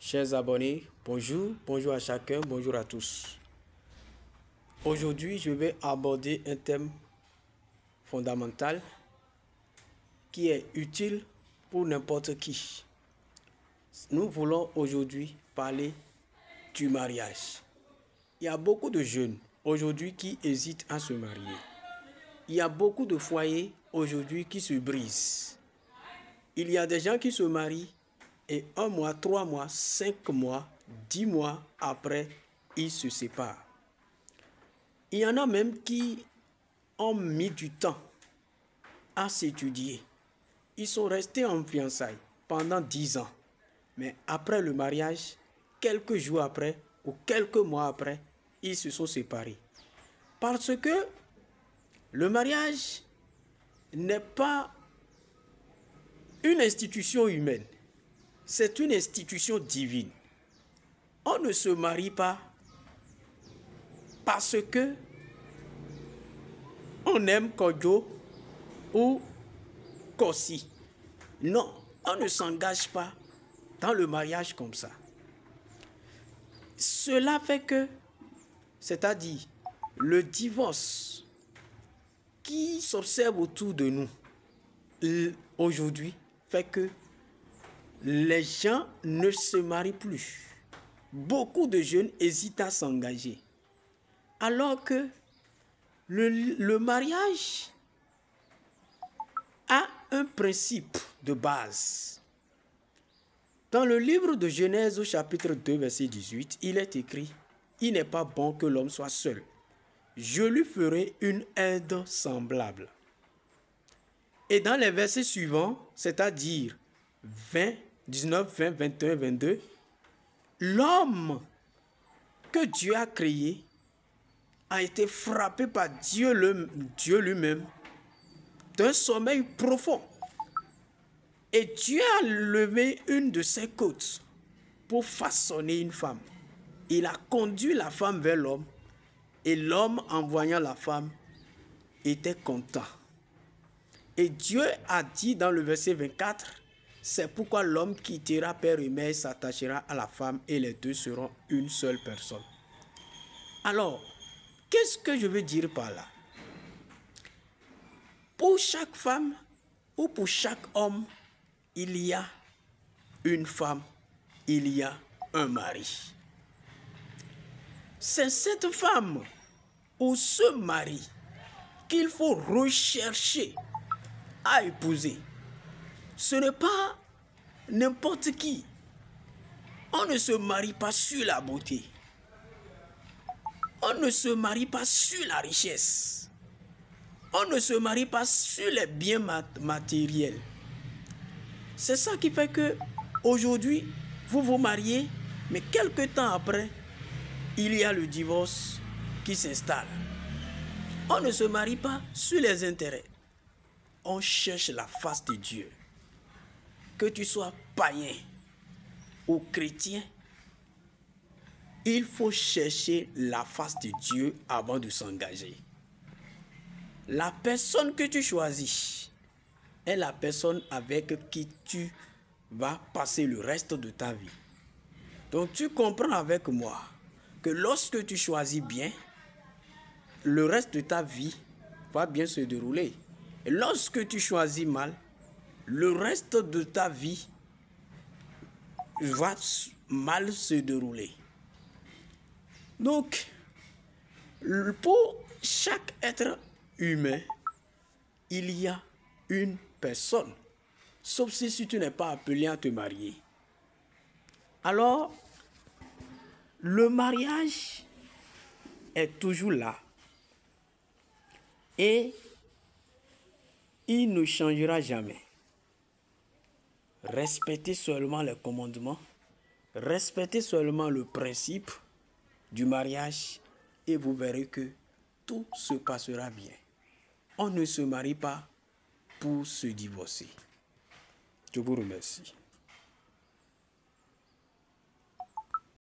Chers abonnés, bonjour à chacun, bonjour à tous. Aujourd'hui, je vais aborder un thème fondamental qui est utile pour n'importe qui. Nous voulons aujourd'hui parler du mariage. Il y a beaucoup de jeunes aujourd'hui qui hésitent à se marier. Il y a beaucoup de foyers aujourd'hui qui se brisent. Il y a des gens qui se marient et 1 mois, 3 mois, 5 mois, 10 mois après, ils se séparent. Il y en a même qui ont mis du temps à s'étudier. Ils sont restés en fiançailles pendant 10 ans. Mais après le mariage, quelques jours après ou quelques mois après, ils se sont séparés. Parce que le mariage n'est pas une institution humaine. C'est une institution divine. On ne se marie pas parce que on aime Kodjo ou Kossi. Non, on ne s'engage pas dans le mariage comme ça. Cela fait que, c'est-à-dire le divorce qui s'observe autour de nous aujourd'hui fait que les gens ne se marient plus. Beaucoup de jeunes hésitent à s'engager. Alors que le mariage a un principe de base. Dans le livre de Genèse au chapitre 2, verset 18, il est écrit « Il n'est pas bon que l'homme soit seul. Je lui ferai une aide semblable. » Et dans les versets suivants, c'est-à-dire 19, 20, 21, 22, l'homme que Dieu a créé a été frappé par Dieu lui-même d'un sommeil profond. Et Dieu a levé une de ses côtes pour façonner une femme. Il a conduit la femme vers l'homme et l'homme, en voyant la femme, était content. Et Dieu a dit dans le verset 24, c'est pourquoi l'homme quittera père et mère, s'attachera à la femme et les deux seront une seule personne. Alors, qu'est-ce que je veux dire par là? Pour chaque femme ou pour chaque homme, il y a une femme, il y a un mari. C'est cette femme ou ce mari qu'il faut rechercher à épouser. Ce n'est pas n'importe qui. On ne se marie pas sur la beauté. On ne se marie pas sur la richesse. On ne se marie pas sur les biens matériels. C'est ça qui fait que aujourd'hui, vous vous mariez, mais quelque temps après, il y a le divorce qui s'installe. On ne se marie pas sur les intérêts. On cherche la face de Dieu. Que tu sois païen ou chrétien, il faut chercher la face de Dieu avant de s'engager. La personne que tu choisis est la personne avec qui tu vas passer le reste de ta vie. Donc tu comprends avec moi que lorsque tu choisis bien, le reste de ta vie va bien se dérouler. Et lorsque tu choisis mal, le reste de ta vie va mal se dérouler. Donc, pour chaque être humain, il y a une personne. Sauf si tu n'es pas appelé à te marier. Alors, le mariage est toujours là. Et il ne changera jamais. Respectez seulement les commandements. Respectez seulement le principe du mariage. Et vous verrez que tout se passera bien. On ne se marie pas pour se divorcer. Je vous remercie.